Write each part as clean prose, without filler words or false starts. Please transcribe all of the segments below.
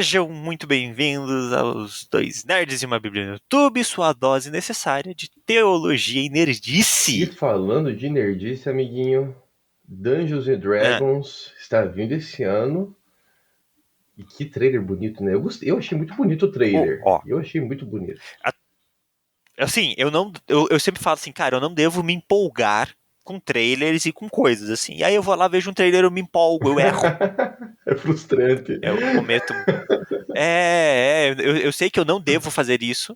Sejam muito bem-vindos aos Dois Nerds e uma Bíblia no YouTube, sua dose necessária de teologia e E nerdice. falando de nerdice, amiguinho, Dungeons and Ah, Dragons está vindo esse ano. E que trailer bonito, né? Eu achei muito bonito o trailer. ó, Eu achei muito bonito. assim, eu sempre falo assim, cara, eu não devo me empolgar com trailers e com coisas, assim. E aí eu vou lá, vejo um trailer, eu me empolgo, eu erro. É frustrante. Eu cometo. Eu sei que eu não devo fazer isso,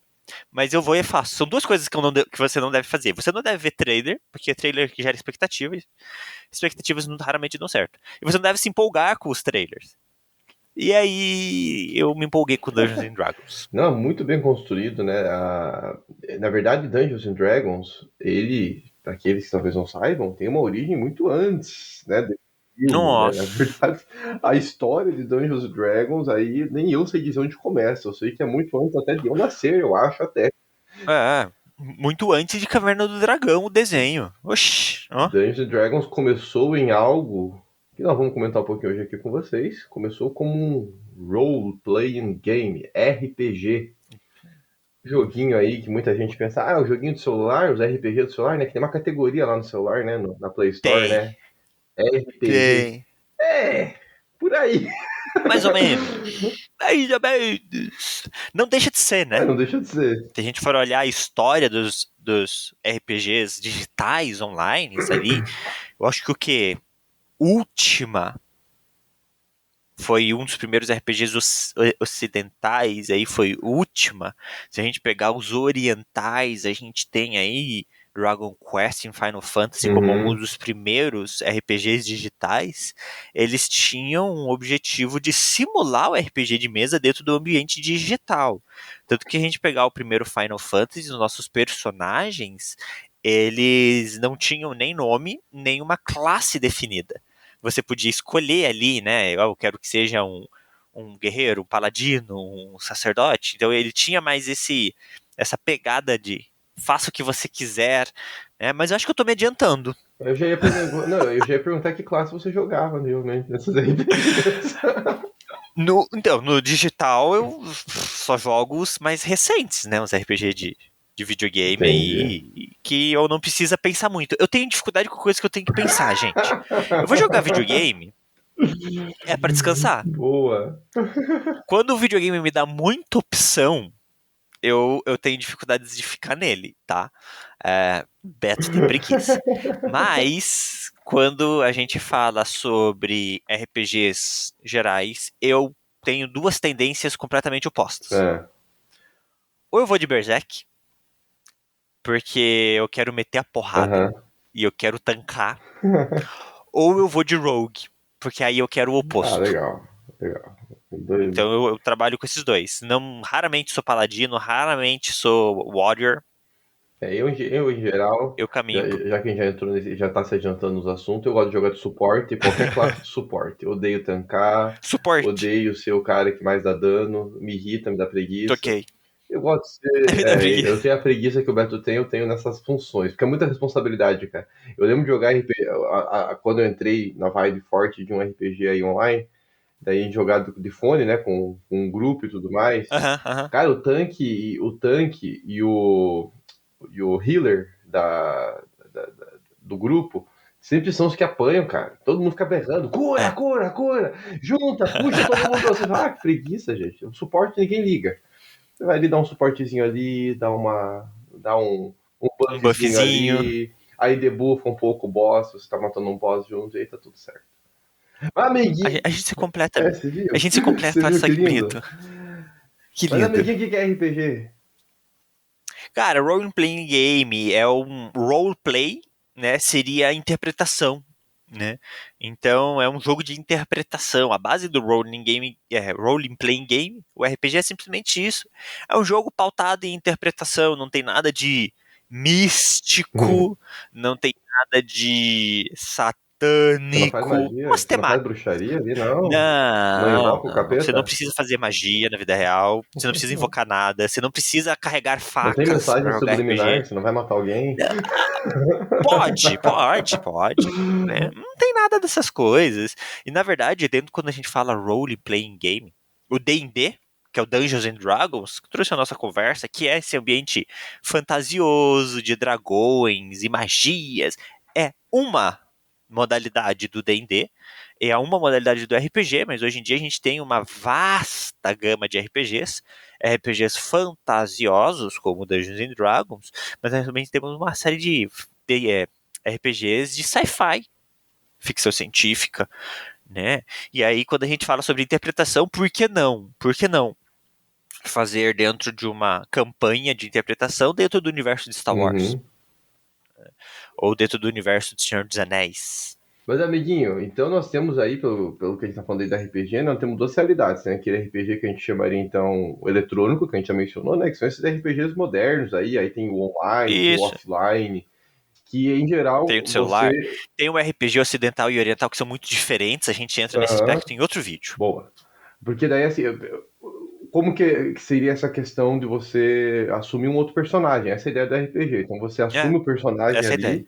mas eu vou e faço. São duas coisas que você não deve fazer. Você não deve ver trailer, porque trailer que gera expectativas, expectativas raramente dão certo. E você não deve se empolgar com os trailers. E aí eu me empolguei com Dungeons and Dragons. Não, muito bem construído, né? Na verdade, Dungeons and Dragons, ele, para aqueles que talvez não saibam, tem uma origem muito antes, né? Do filme, né? Na Nossa. verdade, a história de Dungeons and Dragons, aí nem eu sei dizer onde começa. Eu sei que é muito antes até de eu nascer, eu acho até. Muito antes de Caverna do Dragão, o desenho. Oxi, ó. Dungeons and Dragons começou em algo que nós vamos comentar um pouquinho hoje aqui com vocês. Começou como um role-playing game, RPG. Joguinho aí que muita gente pensa, o joguinho do celular, os RPG do celular, né? Que tem uma categoria lá no celular, né? Na Play Store, Tem, né? RPG. tem. É, por aí. Mais ou menos. Mais ou menos. Não deixa de ser, Mas né? não deixa de ser. Se a gente for olhar a história dos RPGs digitais online ali, eu acho que o que? Última foi um dos primeiros RPGs ocidentais, aí foi Última. Se a gente pegar os orientais, a gente tem aí Dragon Quest e Final Fantasy como alguns Uhum. dos primeiros RPGs digitais. Eles tinham um objetivo de simular o RPG de mesa dentro do ambiente digital. Tanto que a gente pegar o primeiro Final Fantasy, os nossos personagens, eles não tinham nem nome, nem uma classe definida. Você podia escolher ali, né? Eu quero que seja um guerreiro, um paladino, um sacerdote. Então ele tinha mais essa pegada de faça o que você quiser, né? Mas eu acho que eu tô me adiantando. Eu já ia perguntar que classe você jogava, realmente, nessas RPGs. No digital eu só jogo os mais recentes, né? Os RPG de videogame Entendi. aí que eu não precisa pensar muito. Eu tenho dificuldade com coisas que eu tenho que pensar, gente. Eu vou jogar videogame é para descansar. Boa. Quando o videogame me dá muita opção, eu tenho dificuldades de ficar nele, tá? Beto tem preguiça. Mas, quando a gente fala sobre RPGs gerais, eu tenho duas tendências completamente opostas. É. Ou eu vou de Berserk, porque eu quero meter a porrada Aham. e eu quero tancar. Ou eu vou de Rogue, porque aí eu quero o Ah, oposto. legal. Legal. Dois. Então eu trabalho com esses dois. Não, raramente sou paladino, raramente sou warrior. Eu, em geral, Eu caminho pro já que a gente já entrou já tá se adiantando nos assuntos, eu gosto de jogar de suporte, qualquer classe de suporte. Eu odeio tancar, suporte. odeio ser o cara que mais dá dano, me irrita, me dá preguiça. Toquei. Eu gosto de ser. Me dá Eu preguiça. tenho a preguiça que o Beto tem, eu tenho nessas funções, porque é muita responsabilidade, cara. Eu lembro de jogar RPG, quando eu entrei na vibe forte de um RPG aí online, daí jogar de fone, né, com um grupo e tudo mais. Aham, aham. Cara, o tanque e o healer do grupo sempre são os que apanham, cara. Todo mundo fica berrando, cura, É. cura, cura, junta, puxa todo mundo. Você fala, que preguiça, gente. O suporte ninguém liga. Você vai ali dar um suportezinho ali, dá um Um buffzinho buffzinho. ali, aí debuffa um pouco o boss, você tá matando um boss junto, e aí tá tudo certo. Amiguinho, A gente se completa, né? você viu? A gente se Você completa, olha viu só que que lindo? bonito. Que Mas lindo. amiguinho, o que é RPG? Cara, role playing game é um roleplay, né? Seria a interpretação, né? Então é um jogo de interpretação. A base do role playing game, o RPG é simplesmente isso. É um jogo pautado em interpretação, não tem nada de místico, não tem nada de Você não faz satânico, magia? umas Você não faz temáticas. bruxaria ali, não? Não Não, invoca o não. Você não capeta? precisa fazer magia na vida real. Você não precisa invocar nada. Você não precisa carregar Não tem facas mensagem pra jogar subliminar? RPG. Você não vai matar alguém? Não, pode. Né? Não tem nada dessas coisas. E na verdade, dentro quando a gente fala role playing game, o D&D, que é o Dungeons and Dragons, que trouxe a nossa conversa, que é esse ambiente fantasioso de dragões e magias. É uma modalidade do D&D, é uma modalidade do RPG, mas hoje em dia a gente tem uma vasta gama de RPGs fantasiosos, como Dungeons and Dragons, mas nós também temos uma série de RPGs de sci-fi, ficção científica, né? E aí, quando a gente fala sobre interpretação, por que não? Por que não fazer dentro de uma campanha de interpretação dentro do universo de Star Wars? Uhum. Ou dentro do universo de Senhor dos Anéis? Mas, amiguinho, então nós temos aí, pelo que a gente tá falando aí da RPG, nós temos duas realidades, né? Aquele RPG que a gente chamaria, então, o eletrônico, que a gente já mencionou, né? Que são esses RPGs modernos aí tem o online, tem o Isso. offline, que em geral Tem o você... celular. Tem o RPG ocidental e oriental que são muito diferentes. A gente entra nesse Aham, aspecto em outro vídeo. boa. Porque daí, assim, como que seria essa questão de você assumir um outro personagem? Essa é a ideia do RPG. Então você É, assume o personagem essa é a ideia. ali,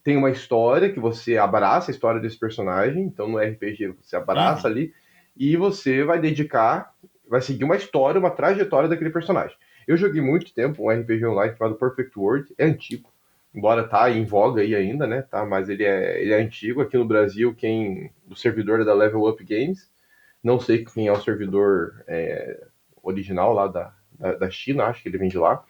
tem uma história que você abraça a história desse personagem, então no RPG você abraça Uhum. ali e você vai dedicar, vai seguir uma história, uma trajetória daquele personagem. Eu joguei muito tempo um RPG online chamado Perfect World, é antigo, embora tá em voga aí ainda, né, tá, mas ele é antigo aqui no Brasil, o servidor é da Level Up Games, não sei quem é o servidor original lá da China, acho que ele vem de lá,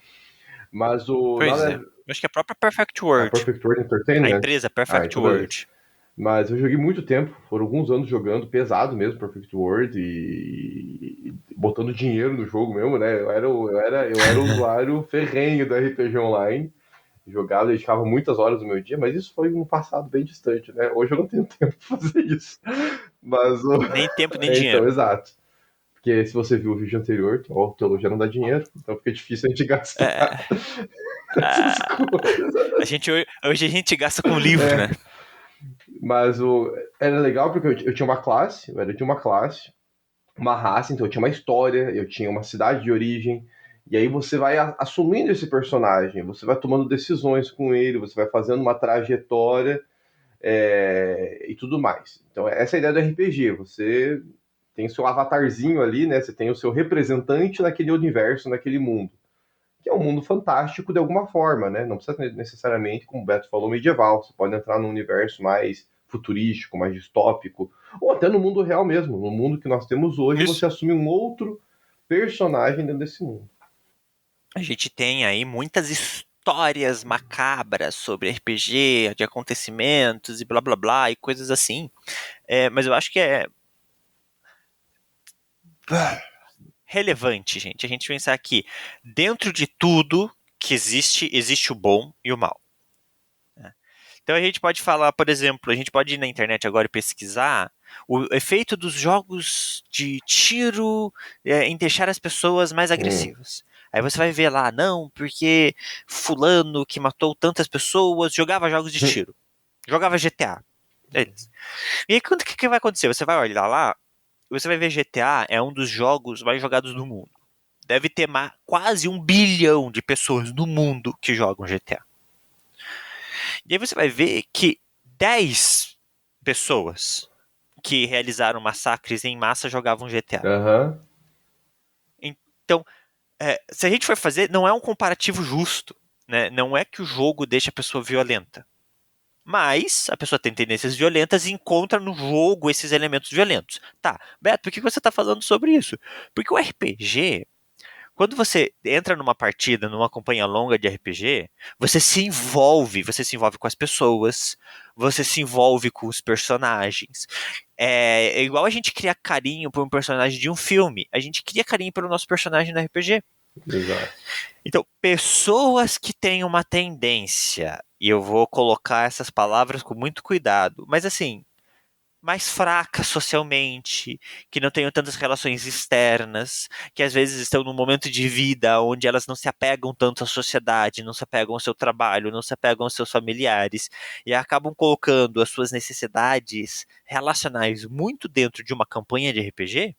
mas Pois é. Eu acho que é a própria Perfect a World. Perfect World A Entertainment. empresa Ah, Perfect então beleza. World. Mas eu joguei muito tempo, foram alguns anos jogando, pesado mesmo, Perfect World, e botando dinheiro no jogo mesmo, né? Eu era o usuário ferrenho do RPG Online, jogava, dedicava muitas horas do meu dia, mas isso foi no passado bem distante, né? Hoje eu não tenho tempo pra fazer isso. Mas, Nem tempo, nem então, dinheiro. exato. Porque se você viu o vídeo anterior, ó, teologia não dá dinheiro, então fica difícil a gente gastar É, essas a, coisas. hoje a gente gasta com livro, né? É, mas era legal porque eu tinha uma classe, eu era de uma classe, uma raça, então eu tinha uma história, eu tinha uma cidade de origem, e aí você vai assumindo esse personagem, você vai tomando decisões com ele, você vai fazendo uma trajetória e tudo mais. Então essa é a ideia do RPG, você tem o seu avatarzinho ali, né? Você tem o seu representante naquele universo, naquele mundo. Que é um mundo fantástico de alguma forma, né? Não precisa necessariamente, como o Beto falou, medieval. Você pode entrar num universo mais futurístico, mais distópico, ou até no mundo real mesmo. No mundo que nós temos hoje, Isso. você assume um outro personagem dentro desse mundo. A gente tem aí muitas histórias macabras sobre RPG, de acontecimentos e blá blá blá e coisas assim. Mas eu acho que é relevante, gente, a gente pensar que dentro de tudo que existe, existe o bom e o mal. Né? Então a gente pode falar, por exemplo, a gente pode ir na internet agora e pesquisar o efeito dos jogos de tiro em deixar as pessoas mais Hum. agressivas. Aí você vai ver lá, não, porque fulano que matou tantas pessoas jogava jogos de tiro, jogava GTA. Beleza. E aí o que vai acontecer? Você vai olhar lá, você vai ver GTA é um dos jogos mais jogados do mundo. Deve ter quase 1 bilhão de pessoas no mundo que jogam GTA. E aí você vai ver que 10 pessoas que realizaram massacres em massa jogavam GTA. Aham. Então, se a gente for fazer, não é um comparativo justo. Né? Não é que o jogo deixa a pessoa violenta. Mas a pessoa tem tendências violentas e encontra no jogo esses elementos violentos. Tá, Beto, por que você está falando sobre isso? Porque o RPG, quando você entra numa partida, numa campanha longa de RPG, você se envolve com as pessoas, você se envolve com os personagens. É igual a gente cria carinho por um personagem de um filme, a gente cria carinho pelo nosso personagem no RPG. Exato. Então, pessoas que têm uma tendência, e eu vou colocar essas palavras com muito cuidado, mas assim, mais fracas socialmente, que não tenham tantas relações externas, que às vezes estão num momento de vida onde elas não se apegam tanto à sociedade, não se apegam ao seu trabalho, não se apegam aos seus familiares, e acabam colocando as suas necessidades relacionais muito dentro de uma campanha de RPG,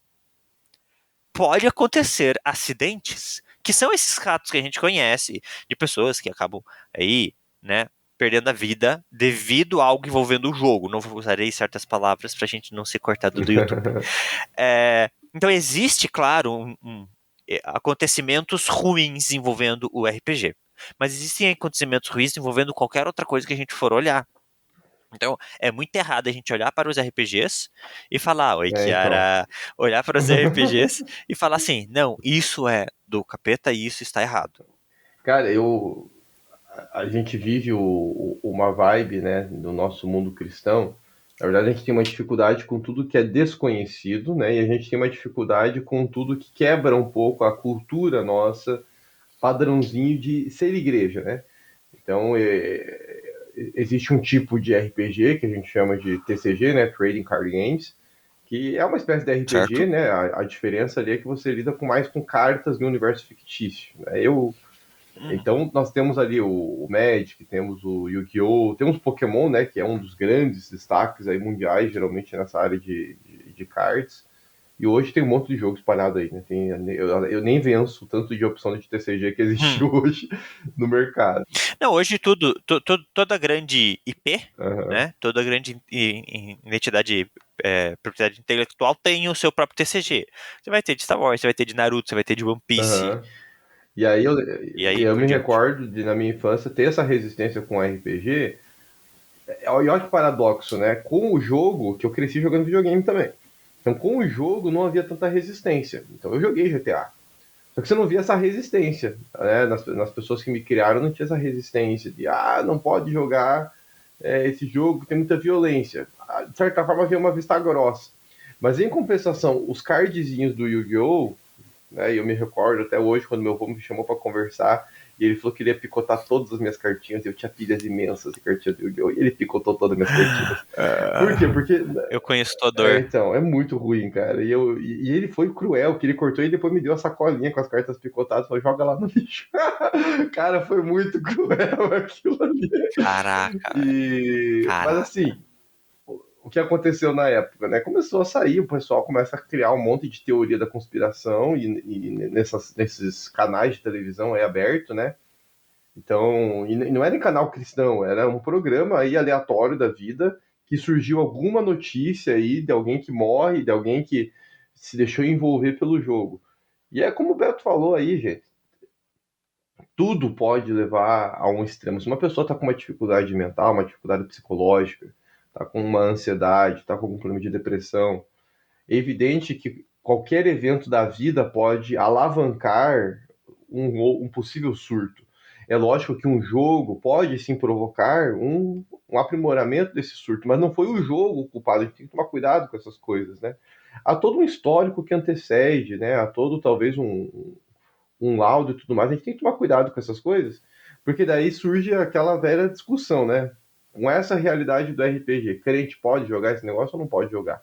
pode acontecer acidentes, que são esses casos que a gente conhece, de pessoas que acabam aí, né, perdendo a vida devido a algo envolvendo o jogo. Não usarei certas palavras pra gente não ser cortado do YouTube. Então existe, claro, acontecimentos ruins envolvendo o RPG. Mas existem acontecimentos ruins envolvendo qualquer outra coisa que a gente for olhar. Então, é muito errado a gente olhar para os RPGs e falar, oi, Então. Kiara, olhar para os RPGs e falar assim, não, isso é do capeta e isso está errado. Cara, a gente vive uma vibe, né, do nosso mundo cristão. Na verdade, a gente tem uma dificuldade com tudo que é desconhecido, né, e a gente tem uma dificuldade com tudo que quebra um pouco a cultura nossa, padrãozinho de ser igreja, né? Então, existe um tipo de RPG que a gente chama de TCG, né, Trading Card Games, que é uma espécie de RPG, Certo? né? A diferença ali é que você lida mais com cartas no universo fictício. Né? Uhum. Então, nós temos ali o Magic, temos o Yu-Gi-Oh!, temos Pokémon, né, que é um dos grandes destaques aí mundiais, geralmente nessa área de cards. E hoje tem um monte de jogo espalhado aí, né? Eu nem venço o tanto de opção de TCG que existe Hum. hoje no mercado. Não, hoje toda grande IP, Uhum, né, toda grande identidade, propriedade intelectual tem o seu próprio TCG. Você vai ter de Star Wars, você vai ter de Naruto, você vai ter de One Piece, uhum. E aí eu, e e aí eu por me diante. recordo de, na minha infância, ter essa resistência com RPG. E olha que paradoxo, né? Com o jogo, que eu cresci jogando videogame também. Então, com o jogo, não havia tanta resistência. Então, eu joguei GTA. Só que você não via essa resistência, né? Nas pessoas que me criaram, não tinha essa resistência de, não pode jogar esse jogo, tem muita violência. De certa forma, havia uma vista grossa. Mas, em compensação, os cardzinhos do Yu-Gi-Oh!, né? E eu me recordo até hoje, quando meu avô me chamou para conversar, e ele falou que ele ia picotar todas as minhas cartinhas, e eu tinha pilhas imensas de cartinhas do Yu-Gi-Oh! E ele picotou todas as minhas cartinhas. Por quê? Porque Eu conheço tua dor. então, é muito ruim, cara. E ele foi cruel, que ele cortou e depois me deu a sacolinha com as cartas picotadas, falou, joga lá no lixo. Cara, foi muito cruel aquilo ali. Caraca, Mas caraca. assim, o que aconteceu na época, né? Começou a sair, o pessoal começa a criar um monte de teoria da conspiração e nesses canais de televisão é aberto, né? Então, e não era em canal cristão, era um programa aí aleatório da vida que surgiu alguma notícia aí de alguém que morre, de alguém que se deixou envolver pelo jogo. E é como o Beto falou aí, gente, tudo pode levar a um extremo. Se uma pessoa está com uma dificuldade mental, uma dificuldade psicológica, está com uma ansiedade, está com algum problema de depressão, é evidente que qualquer evento da vida pode alavancar um possível surto. É lógico que um jogo pode sim provocar um aprimoramento desse surto, mas não foi o jogo o culpado. A gente tem que tomar cuidado com essas coisas, né? Há todo um histórico que antecede, né? Há todo talvez um laudo e tudo mais. A gente tem que tomar cuidado com essas coisas, porque daí surge aquela velha discussão, né? Com essa realidade do RPG, crente pode jogar esse negócio ou não pode jogar?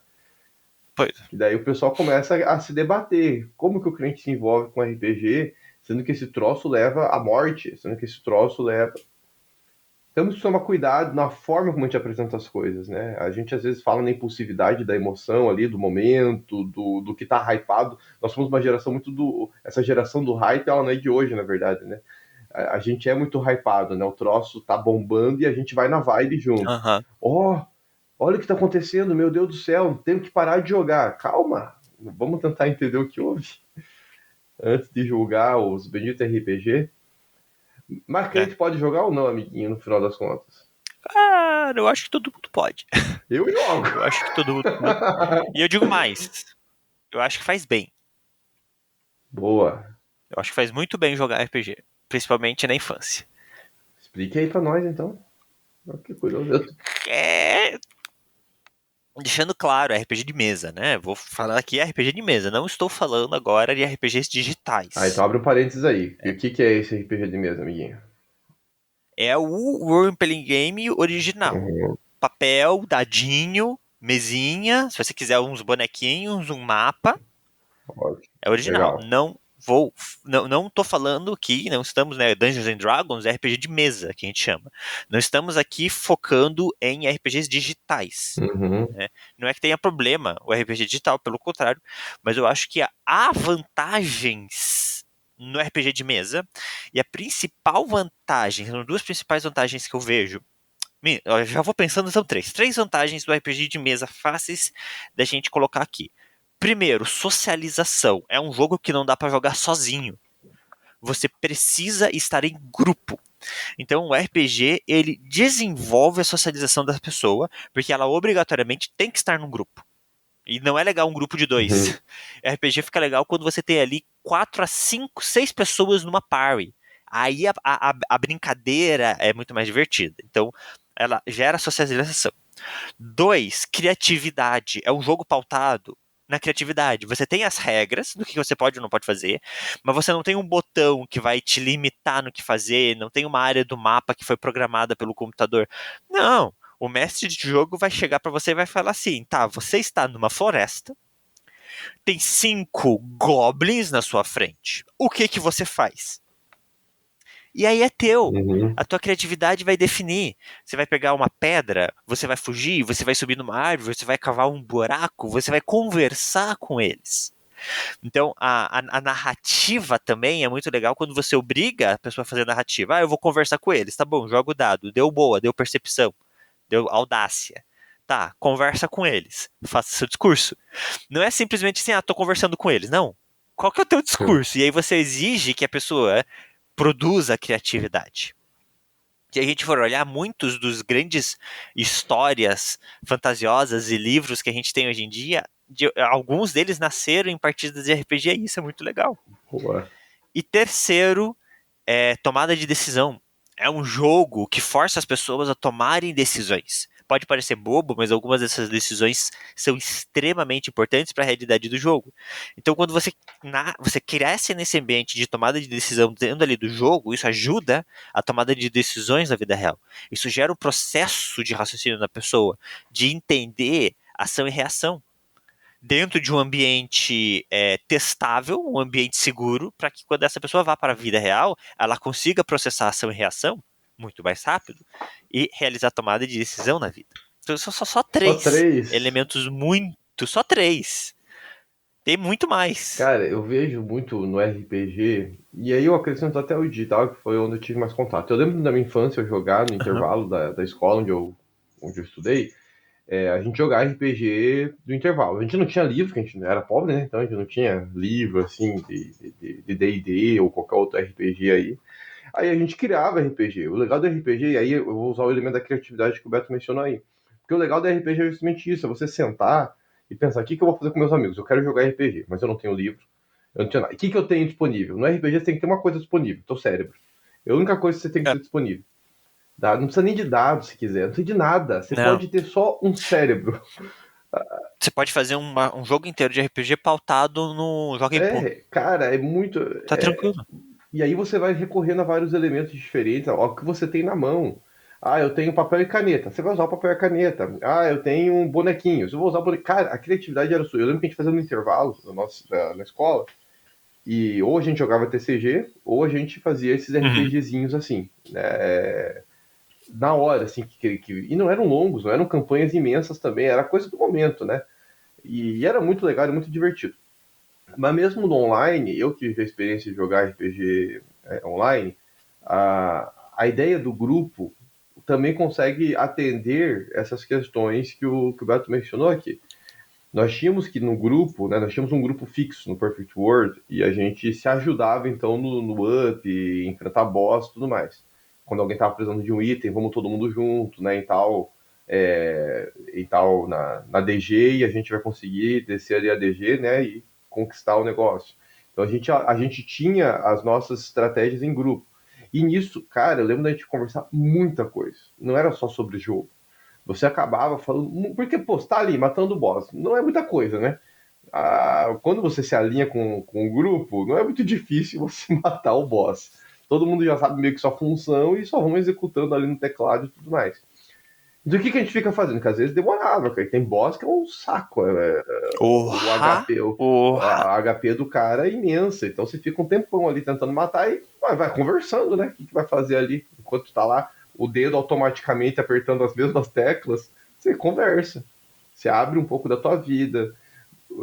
Pois. E daí o pessoal começa a se debater. Como que o cliente se envolve com RPG, sendo que esse troço leva à morte, sendo que esse troço leva. Temos que tomar cuidado na forma como a gente apresenta as coisas, né? A gente às vezes fala na impulsividade da emoção ali, do momento, do que tá hypado. Nós somos uma geração muito do. Essa geração do hype, ela não é de hoje, na verdade, né? A gente é muito hypado, né? O troço tá bombando e a gente vai na vibe junto. Aham. Ó, olha o que está acontecendo, meu Deus do céu, tenho que parar de jogar. Calma, vamos tentar entender o que houve antes de julgar os benditos RPG. Mas É. crente pode jogar ou não, amiguinho, no final das contas? Cara, eu acho que todo mundo pode. Eu jogo. Eu acho que todo mundo. E eu digo mais. Eu acho que faz bem. Boa. Eu acho que faz muito bem jogar RPG. Principalmente na infância. Explique aí pra nós, então. Que curioso. É. Deixando claro, RPG de mesa, né? Vou falar aqui RPG de mesa. Não estou falando agora de RPGs Então digitais. abre um parênteses aí. E o que é esse RPG de mesa, amiguinho? É o Role Playing Game original. Uhum. Papel, dadinho, mesinha. Se você quiser uns bonequinhos, um mapa. Ótimo. É original. Legal. Não tô falando que não estamos, né, Dungeons and Dragons é RPG de mesa, que a gente chama. Não estamos aqui focando em RPGs digitais. Uhum. Né? Não é que tenha problema o RPG digital, pelo contrário, mas eu acho que há vantagens no RPG de mesa, e a principal vantagem, são duas principais vantagens que eu vejo. Eu já vou pensando, são três. Três vantagens do RPG de mesa fáceis da gente colocar aqui. Primeiro, socialização. É um jogo que não dá pra jogar sozinho. Você precisa estar em grupo. Então, o RPG, ele desenvolve a socialização da pessoa, porque ela obrigatoriamente tem que estar num grupo. E não é legal um grupo de 2. Uhum. RPG fica legal quando você tem ali 4 a 5, 6 pessoas numa party. Aí a brincadeira é muito mais divertida. Então, ela gera socialização. 2, criatividade. É um jogo pautado na criatividade. Você tem as regras do que você pode ou não pode fazer, mas você não tem um botão que vai te limitar no que fazer, não tem uma área do mapa que foi programada pelo computador. Não. O mestre de jogo vai chegar para você e vai falar assim: tá, você está numa floresta, tem 5 goblins na sua frente. O que que você faz? E aí é teu. Uhum. A tua criatividade vai definir. Você vai pegar uma pedra, você vai fugir, você vai subir numa árvore, você vai cavar um buraco, você vai conversar com eles. Então, a narrativa também é muito legal quando você obriga a pessoa a fazer narrativa. Ah, eu vou conversar com eles, tá bom, joga o dado, deu boa, deu percepção, deu audácia. Tá, conversa com eles, faça seu discurso. Não é simplesmente assim, ah, tô conversando com eles. Não. Qual que é o teu discurso? E aí você exige que a pessoa produza criatividade. Se a gente for olhar, muitos dos grandes histórias fantasiosas e livros que a gente tem hoje em dia, alguns deles nasceram em partidas de RPG e isso é muito legal. Boa. E terceiro, tomada de decisão. É um jogo que força as pessoas a tomarem decisões. Pode parecer bobo, mas algumas dessas decisões são extremamente importantes para a realidade do jogo. Então, quando você cresce nesse ambiente de tomada de decisão dentro ali do jogo, isso ajuda a tomada de decisões na vida real. Isso gera um processo de raciocínio na pessoa, de entender ação e reação dentro de um ambiente testável, um ambiente seguro, para que quando essa pessoa vá para a vida real, ela consiga processar ação e reação muito mais rápido e realizar tomada de decisão na vida. Então são só Só 3 três. elementos só 3. Tem muito mais. Cara, eu vejo muito no RPG, e aí eu acrescento até o digital, que foi onde eu tive mais contato. Eu lembro da minha infância eu jogar no Uhum. intervalo da escola onde eu estudei, a gente jogava RPG do intervalo. A gente não tinha livro, porque a gente era pobre, né? Então a gente não tinha livro assim de D&D ou qualquer outro RPG aí. Aí a gente criava RPG. O legal do RPG, e aí eu vou usar o elemento da criatividade que o Beto mencionou aí. Porque o legal do RPG é justamente isso, é você sentar e pensar, o que eu vou fazer com meus amigos? Eu quero jogar RPG, mas eu não tenho livro, eu não tenho nada. O que eu tenho disponível? No RPG você tem que ter uma coisa disponível, teu cérebro. É a única coisa que você tem que É, ter disponível. Não precisa nem de dados, se quiser, não precisa de nada. Você não. pode ter só um cérebro. Você pode fazer um jogo inteiro de RPG pautado no Joga em Pô. Cara, é muito. Tá tranquilo. E aí você vai recorrendo a vários elementos diferentes, ó, o que você tem na mão. Ah, eu tenho papel e caneta. Você vai usar o papel e caneta. Ah, eu tenho bonequinhos. Eu vou usar bonequinhos. Cara, a criatividade era sua. Eu lembro que a gente fazia no intervalo na escola. E ou a gente jogava TCG, ou a gente fazia esses Uhum. RPGzinhos assim, né? Na hora, assim. E não eram longos, não eram campanhas imensas também. Era coisa do momento, né? E era muito legal, era muito divertido. Mas mesmo no online, eu tive a experiência de jogar RPG online, a ideia do grupo também consegue atender essas questões que o Beto mencionou aqui. Nós tínhamos que no grupo, né, nós tínhamos um grupo fixo no Perfect World e a gente se ajudava então no up, enfrentar boss e tudo mais. Quando alguém estava precisando de um item, vamos todo mundo junto, né, na DG e a gente vai conseguir descer ali a DG, né, e conquistar o negócio. Então a gente tinha as nossas estratégias em grupo. E nisso, cara, eu lembro da gente conversar muita coisa. Não era só sobre o jogo. Você acabava falando. Porque, pô, você tá ali matando o boss. Não é muita coisa, né? Quando você se alinha com o grupo, não é muito difícil você matar o boss. Todo mundo já sabe meio que sua função e só vão executando ali no teclado e tudo mais. Então o que a gente fica fazendo? Que às vezes demorava, cara. Tem boss que é um saco. O Orra, HP, orra. a HP do cara é imensa. Então você fica um tempão ali tentando matar e vai conversando, né? O que vai fazer ali enquanto tá lá o dedo automaticamente apertando as mesmas teclas? Você conversa. Você abre um pouco da tua vida.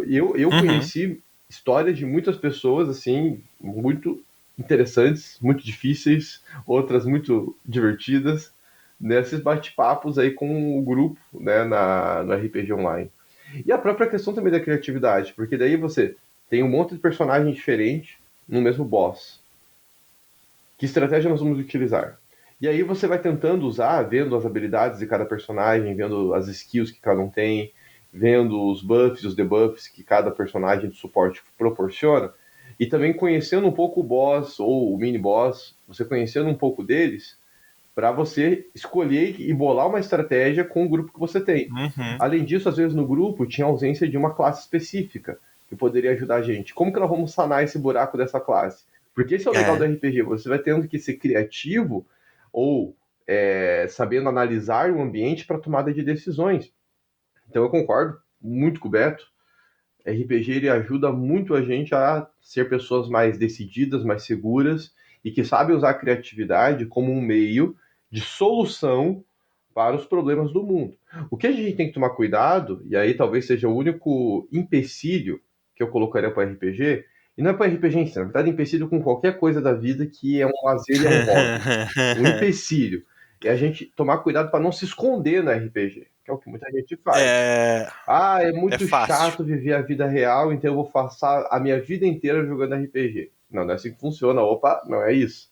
Eu Uhum. conheci histórias de muitas pessoas, assim, muito interessantes, muito difíceis, outras muito divertidas, nesses bate-papos aí com o grupo, né, no RPG Online. E a própria questão também da criatividade, porque daí você tem um monte de personagem diferente no mesmo boss. Que estratégia nós vamos utilizar? E aí você vai tentando usar, vendo as habilidades de cada personagem, vendo as skills que cada um tem, vendo os buffs e os debuffs que cada personagem de suporte proporciona, e também conhecendo um pouco o boss ou o mini boss, você conhecendo um pouco deles, para você escolher e bolar uma estratégia com o grupo que você tem. Uhum. Além disso, às vezes no grupo tinha ausência de uma classe específica que poderia ajudar a gente. Como que nós vamos sanar esse buraco dessa classe? Porque esse é o legal do É. RPG, você vai tendo que ser criativo ou sabendo analisar o ambiente para tomada de decisões. Então eu concordo muito com o Beto. RPG ele ajuda muito a gente a ser pessoas mais decididas, mais seguras e que sabem usar a criatividade como um meio de solução para os problemas do mundo. O que a gente tem que tomar cuidado, e aí talvez seja o único empecilho que eu colocaria para RPG, e não é para RPG em si, na verdade, empecilho com qualquer coisa da vida que é um lazer e é um hobby. O empecilho é a gente tomar cuidado para não se esconder no RPG, que é o que muita gente faz. É, Ah, é é muito fácil. chato viver a vida real, então eu vou passar a minha vida inteira jogando RPG. Não, não é assim que funciona. Opa, não é isso.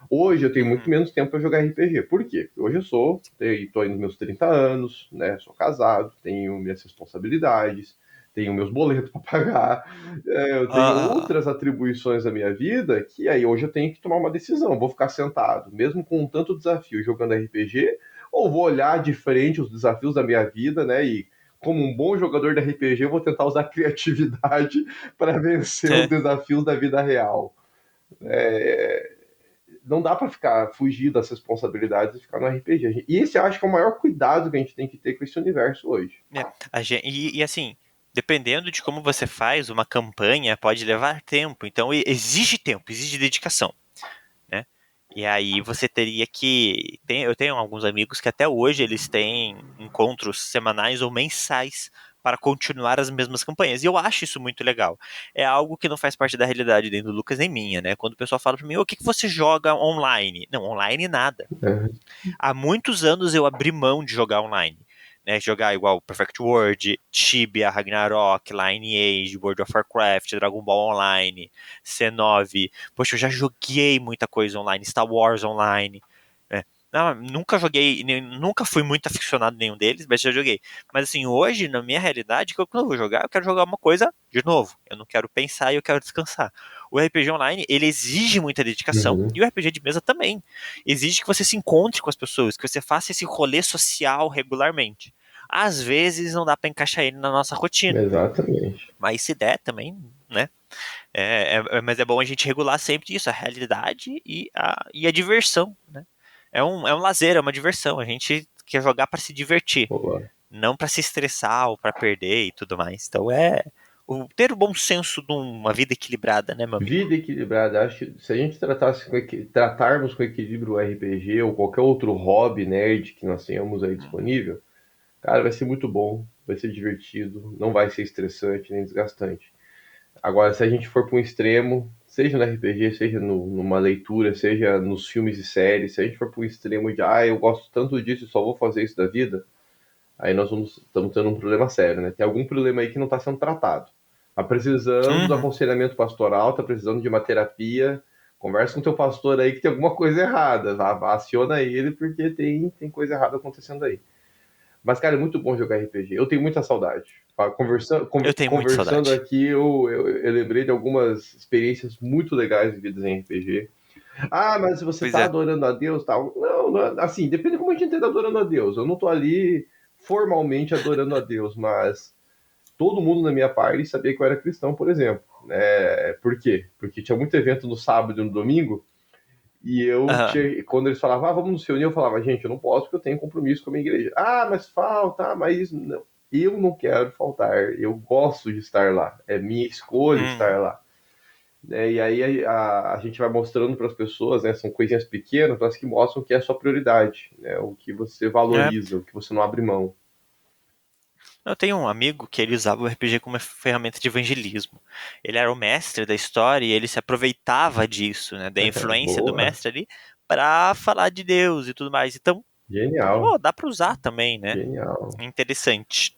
Hoje eu tenho muito Uhum. menos tempo para jogar RPG. Por quê? Hoje eu estou indo nos meus 30 anos, né? Sou casado, tenho minhas responsabilidades, tenho meus boletos para pagar, eu tenho Ah, outras atribuições da minha vida que aí hoje eu tenho que tomar uma decisão. Vou ficar sentado, mesmo com tanto desafio jogando RPG, ou vou olhar de frente os desafios da minha vida, né? E como um bom jogador de RPG, eu vou tentar usar a criatividade para vencer os é, desafios da vida real. É, não dá para ficar fugir das responsabilidades e ficar no RPG. E esse eu acho que é o maior cuidado que a gente tem que ter com esse universo hoje. e assim, dependendo de como você faz, uma campanha pode levar tempo. Então, exige tempo, exige dedicação, né? E aí você teria que. Eu tenho alguns amigos que até hoje eles têm encontros semanais ou mensais para continuar as mesmas campanhas. E eu acho isso muito legal. É algo que não faz parte da realidade nem do Lucas nem minha, né? Quando o pessoal fala para mim, o que você joga online? Não, online nada. É. Há muitos anos eu abri mão de jogar online. Né, jogar igual Perfect World, Tibia, Ragnarok, Lineage, World of Warcraft, Dragon Ball Online, C9. Poxa, eu já joguei muita coisa online, Star Wars Online. Né? Não, nunca joguei, nunca fui muito aficionado em nenhum deles, mas já joguei. Mas assim, hoje, na minha realidade, quando eu vou jogar, eu quero jogar uma coisa de novo. Eu não quero pensar e eu quero descansar. O RPG online, ele exige muita dedicação, Uhum. e o RPG de mesa também. Exige que você se encontre com as pessoas, que você faça esse rolê social regularmente. Às vezes não dá para encaixar ele na nossa rotina, Exatamente. mas se der também, né? Mas é bom a gente regular sempre isso, a realidade e a diversão, né? É um lazer, é uma diversão. A gente quer jogar para se divertir, Boa. não para se estressar ou para perder e tudo mais. Então ter o bom senso de uma vida equilibrada, né, meu amigo? Vida equilibrada. Acho que se a gente tratarmos com equilíbrio o RPG ou qualquer outro hobby nerd que nós tenhamos aí disponível, cara, vai ser muito bom, vai ser divertido, não vai ser estressante nem desgastante. Agora, se a gente for para um extremo, seja no RPG, seja numa leitura, seja nos filmes e séries, se a gente for para um extremo de, eu gosto tanto disso e só vou fazer isso da vida, aí estamos tendo um problema sério, né? Tem algum problema aí que não está sendo tratado. Está precisando do Uhum. aconselhamento pastoral, está precisando de uma terapia. Conversa com teu pastor aí que tem alguma coisa errada. Aciona ele porque tem coisa errada acontecendo aí. Mas, cara, é muito bom jogar RPG. Eu tenho muita saudade. Eu tenho muita Conversando saudade. aqui, eu lembrei de algumas experiências muito legais vividas em RPG. Ah, mas você Pois tá é. adorando a Deus, tal. Não, não assim, depende de como a gente entende adorando a Deus. Eu não tô ali formalmente adorando a Deus, mas todo mundo na minha parte sabia que eu era cristão, por exemplo. Por quê? Porque tinha muito evento no sábado e no domingo, e Aham. quando eles falavam, vamos nos reunir, eu falava, gente, eu não posso porque eu tenho compromisso com a minha igreja. Ah, mas falta, mas isso. Não. Eu não quero faltar, eu gosto de estar lá, é minha escolha Hum. estar lá. E aí a gente vai mostrando para as pessoas, né, são coisinhas pequenas, mas que mostram que é a sua prioridade, né, o que você É. valoriza, o que você não abre mão. Eu tenho um amigo que ele usava o RPG como uma ferramenta de evangelismo. Ele era o mestre da história e ele se aproveitava disso, né, da influência do Boa, mestre ali, para falar de Deus e tudo mais. Então, genial, pô, dá para usar também, né? genial. Interessante.